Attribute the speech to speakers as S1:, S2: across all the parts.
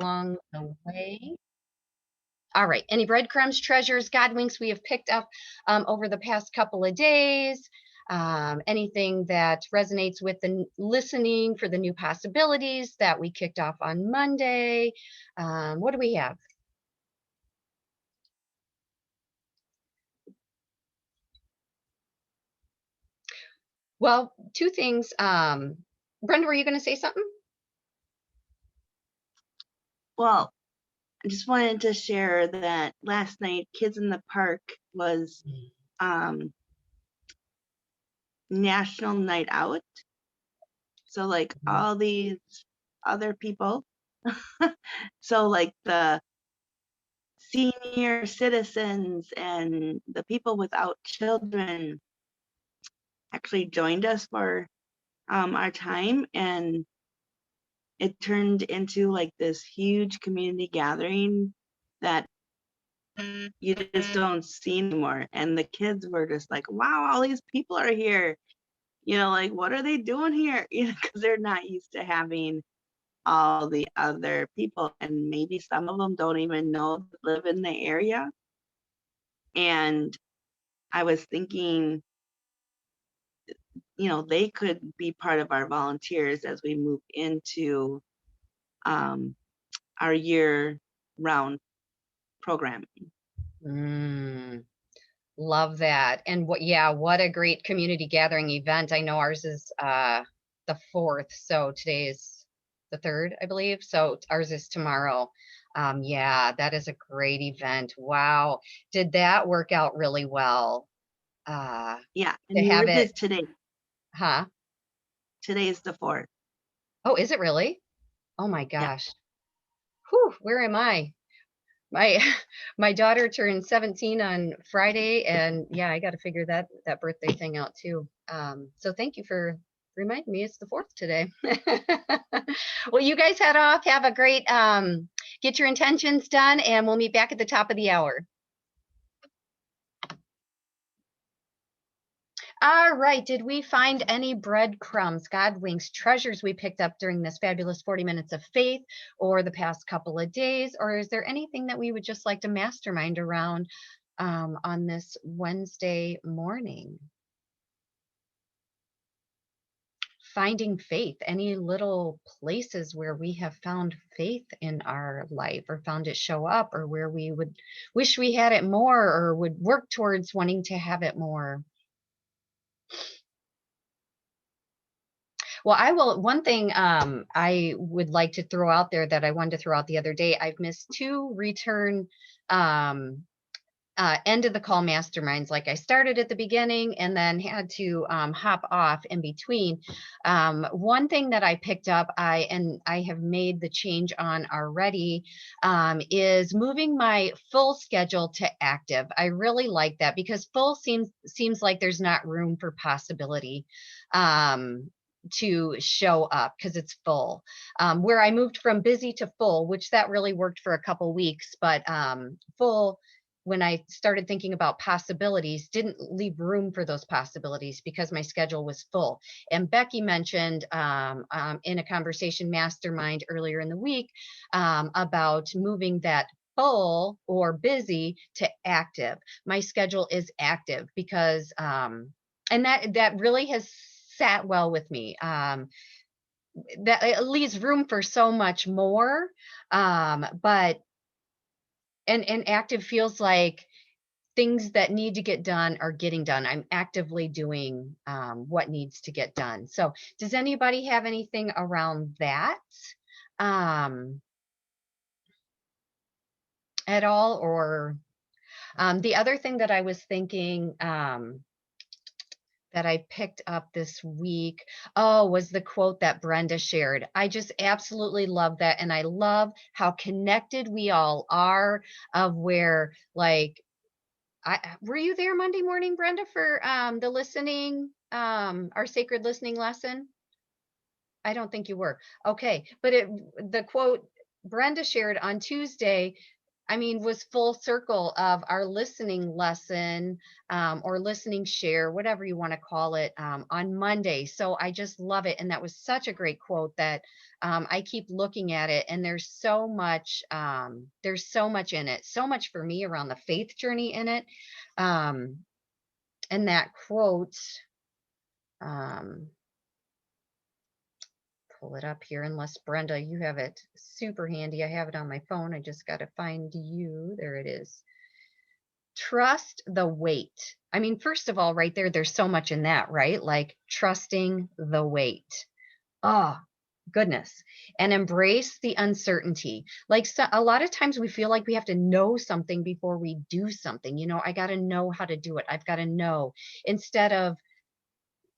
S1: along the way. All right. Any breadcrumbs, treasures, God winks we have picked up over the past couple of days? Anything that resonates with the listening for the new possibilities that we kicked off on Monday? What do we have? Well, two things. Brenda, were you going to say something?
S2: Well, I just wanted to share that last night, Kids in the Park was National Night Out. So, like, all these other people, so, like, the senior citizens and the people without children actually joined us for our time, and it turned into like this huge community gathering that you just don't see anymore. And the kids were just like, wow, all these people are here. Like, what are they doing here? Because they're not used to having all the other people. And maybe some of them don't even know live in the area. And I was thinking, they could be part of our volunteers as we move into um, our year round programming.
S1: Mm, love that. And what a great community gathering event. I know ours is the 4th, so today is the 3rd, I believe. So ours is tomorrow. Yeah, that is a great event. Wow. Did that work out really well?
S2: Yeah,
S1: To
S2: and
S1: have
S2: yours
S1: it,
S2: is today.
S1: huh?
S2: Today is the 4th.
S1: Oh, is it really? Oh my
S2: Yeah.
S1: gosh. Whew, where am I? My my daughter turned 17 on Friday, and yeah, I got to figure that birthday thing out too. So thank you for reminding me it's the 4th today. Well, you guys head off, have a great get your intentions done, and we'll meet back at the top of the hour. All right, did we find any breadcrumbs, God winks, treasures we picked up during this fabulous 40 minutes of faith or the past couple of days? Or is there anything that we would just like to mastermind around on this Wednesday morning? Finding faith, any little places where we have found faith in our life or found it show up, or where we would wish we had it more or would work towards wanting to have it more. Well, one thing I would like to throw out there that I wanted to throw out the other day, I've missed 2 return um, end of the call masterminds. Like, I started at the beginning and then had to hop off in between. One thing that I picked up, I have made the change on already, is moving my full schedule to active. I really like that because full seems like there's not room for possibility to show up because it's full. Where I moved from busy to full, which that really worked for a couple weeks, but full, when I started thinking about possibilities, didn't leave room for those possibilities because my schedule was full. And Becky mentioned in a conversation mastermind earlier in the week about moving that full or busy to active. My schedule is active because, and that really has sat well with me. That it leaves room for so much more, but and active feels like things that need to get done are getting done. I'm actively doing what needs to get done. So, does anybody have anything around that um, at all? Or the other thing that I was thinking that I picked up this week, oh, was the quote that Brenda shared. I just absolutely love that. And I love how connected we all are, of where, like, were you there Monday morning, Brenda, for the listening, our sacred listening lesson? I don't think you were. Okay, but the quote Brenda shared on Tuesday, I mean, was full circle of our listening lesson, or listening share, whatever you want to call it, on Monday. So I just love it. And that was such a great quote that I keep looking at it. And there's so much in it, so much for me around the faith journey in it. Um, and that quote, um, pull it up here, unless Brenda, you have it super handy. I have it on my phone. I just got to find you. There it is. Trust the wait. I mean, first of all, right there, there's so much in that, right? Like trusting the wait. Oh, goodness. And embrace the uncertainty. Like a lot of times we feel like we have to know something before we do something. I got to know how to do it. I've got to know, instead of,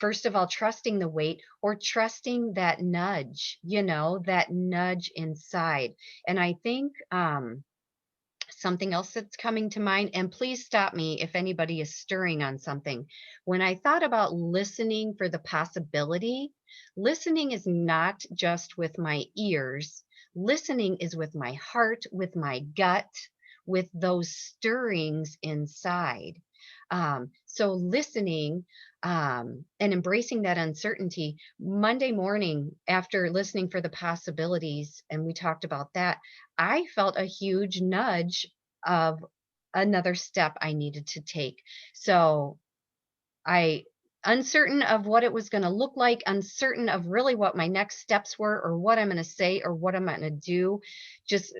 S1: first of all, trusting the wait, or trusting that nudge, that nudge inside. And I think, something else that's coming to mind, and please stop me if anybody is stirring on something. When I thought about listening for the possibility, listening is not just with my ears. Listening is with my heart, with my gut, with those stirrings inside. So listening, and embracing that uncertainty. Monday morning, after listening for the possibilities, and we talked about that, I felt a huge nudge of another step I needed to take. So I, uncertain of what it was going to look like, uncertain of really what my next steps were, or what I'm going to say, or what I'm going to do, just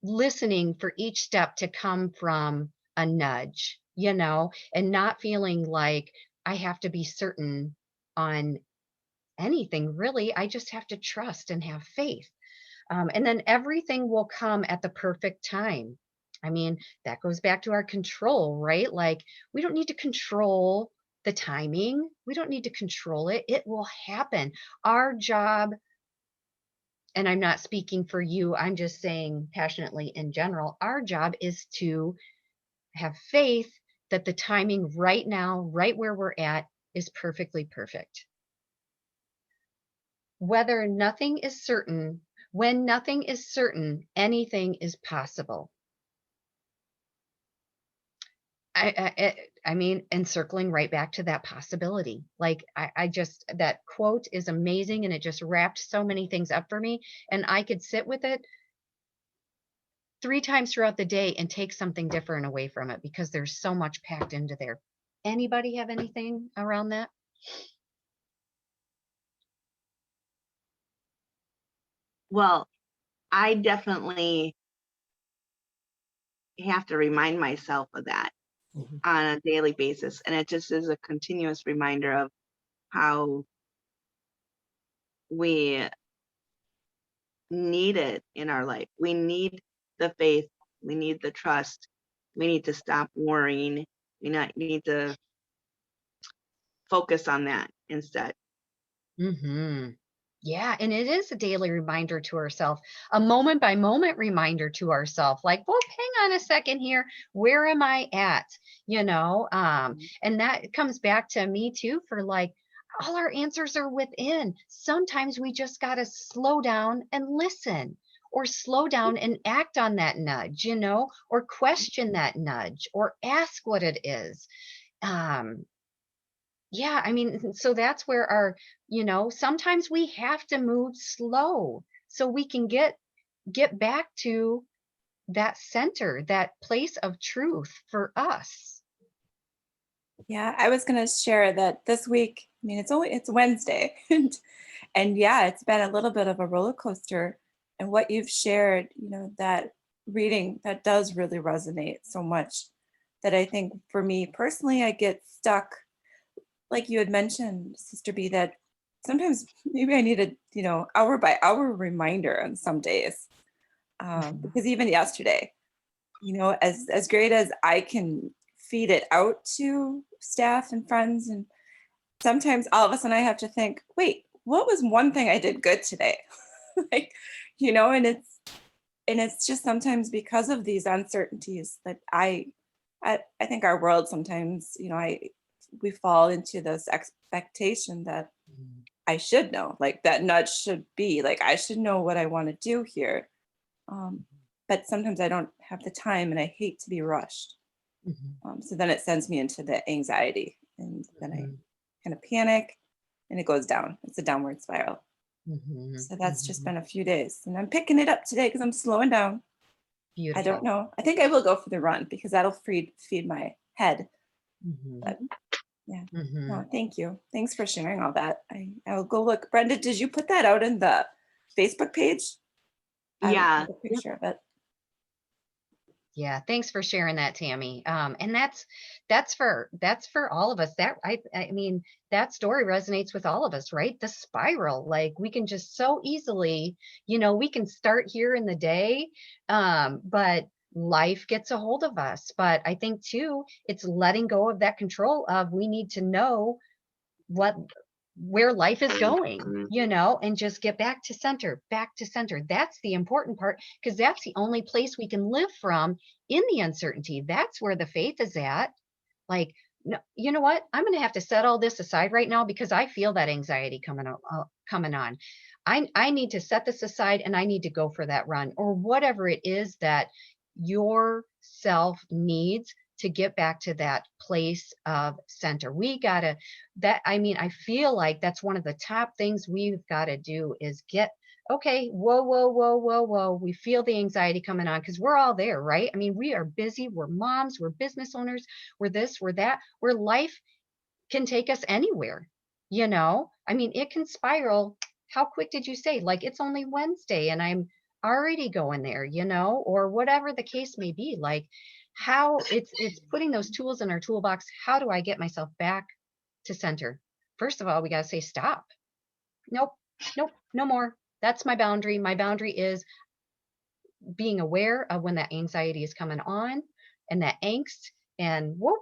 S1: listening for each step to come from a nudge, and not feeling like I have to be certain on anything really. I just have to trust and have faith. And then everything will come at the perfect time. I mean, that goes back to our control, right? Like, we don't need to control the timing. We don't need to control it. It will happen. Our job, and I'm not speaking for you, I'm just saying passionately in general, our job is to have faith that the timing right now, right where we're at, is perfectly perfect. Whether nothing is certain, when nothing is certain, anything is possible. I mean, and circling right back to that possibility, like I just, that quote is amazing, and it just wrapped so many things up for me, and I could sit with it 3 times throughout the day and take something different away from it, because there's so much packed into there. Anybody have anything around that?
S2: Well, I definitely have to remind myself of that on a daily basis. And it just is a continuous reminder of how we need it in our life. We need the faith. We need the trust. We need to stop worrying. Need to focus on that instead.
S1: Mm-hmm. Yeah, and it is a daily reminder to ourselves, a moment by moment reminder to ourselves, like, well, hang on a second here. Where am I at? And that comes back to me too, for like, all our answers are within. Sometimes we just got to slow down and listen, or slow down and act on that nudge, or question that nudge, or ask what it is. Um, yeah, I mean, so that's where our, sometimes we have to move slow so we can get back to that center, that place of truth for us.
S3: Yeah, I was going to share that this week. I mean, it's Wednesday, and yeah, it's been a little bit of a roller coaster. And what you've shared, that reading, that does really resonate so much, that I think for me personally, I get stuck, like you had mentioned, Sister B, that sometimes maybe I need a hour by hour reminder on some days, because even yesterday, as great as I can feed it out to staff and friends, and sometimes all of a sudden I have to think, wait, what was one thing I did good today? Like, and it's just sometimes because of these uncertainties that I think our world sometimes, we fall into this expectation that I should know, like that nudge should be like, I should know what I want to do here. but sometimes I don't have the time and I hate to be rushed.
S1: Mhm,
S3: So then it sends me into the anxiety, and then I
S1: mhm,
S3: kind of panic and it goes down. It's a downward spiral.
S1: mhm,
S3: So that's just
S1: mhm.
S3: been a few days. And I'm picking it up today because I'm slowing down. I don't
S1: Beautiful.
S3: know. I think I will go for the run because that'll feed my head.
S1: Mhm,
S3: But yeah.
S1: mhm.
S3: No, thank you. Thanks for sharing all that. I'll go look. Brenda, did you put that out in the Facebook page? I don't
S2: Yeah.
S3: have a picture of it.
S1: Yeah, thanks for sharing that, Tammy. And that's for all of us. I mean, that story resonates with all of us, right? The spiral, like we can just so easily, we can start here in the day, but life gets a hold of us. But I think too, it's letting go of that control of we need to know what where life is going, and just get back to center, back to center. That's the important part, because that's the only place we can live from in the uncertainty. That's where the faith is at. Like, no, you know what? I'm going to have to set all this aside right now because I feel that anxiety coming on. I need to set this aside and I need to go for that run or whatever it is that your self needs to get back to that place of center. We got to I mean, I feel like that's one of the top things we've got to do is get, okay, whoa, whoa, whoa, whoa, whoa. We feel the anxiety coming on because we're all there, right? I mean, we are busy. We're moms, we're business owners, we're this, we're that, where life can take us anywhere. I mean, it can spiral. How quick did you say? Like, it's only Wednesday and I'm already going there, or whatever the case may be. Like, how it's putting those tools in our toolbox. How do I get myself back to center? First of all, we got to say stop. Nope, nope, no more. That's my boundary. My boundary is being aware of when that anxiety is coming on and that angst, and whoop.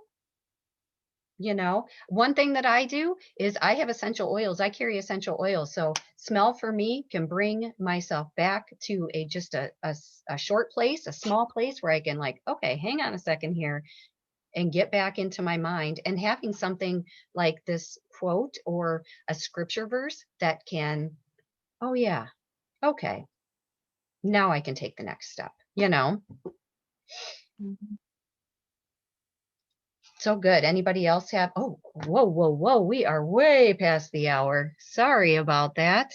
S1: One thing that I do is I have essential oils. I carry essential oils. So smell for me can bring myself back to just a short place, a small place where I can, like, okay, hang on a second here and get back into my mind, and having something like this quote or a scripture verse that can, oh yeah, okay, now I can take the next step.
S2: Mhm.
S1: So good. Anybody else have, oh, whoa, whoa, whoa, we are way past the hour. Sorry about that.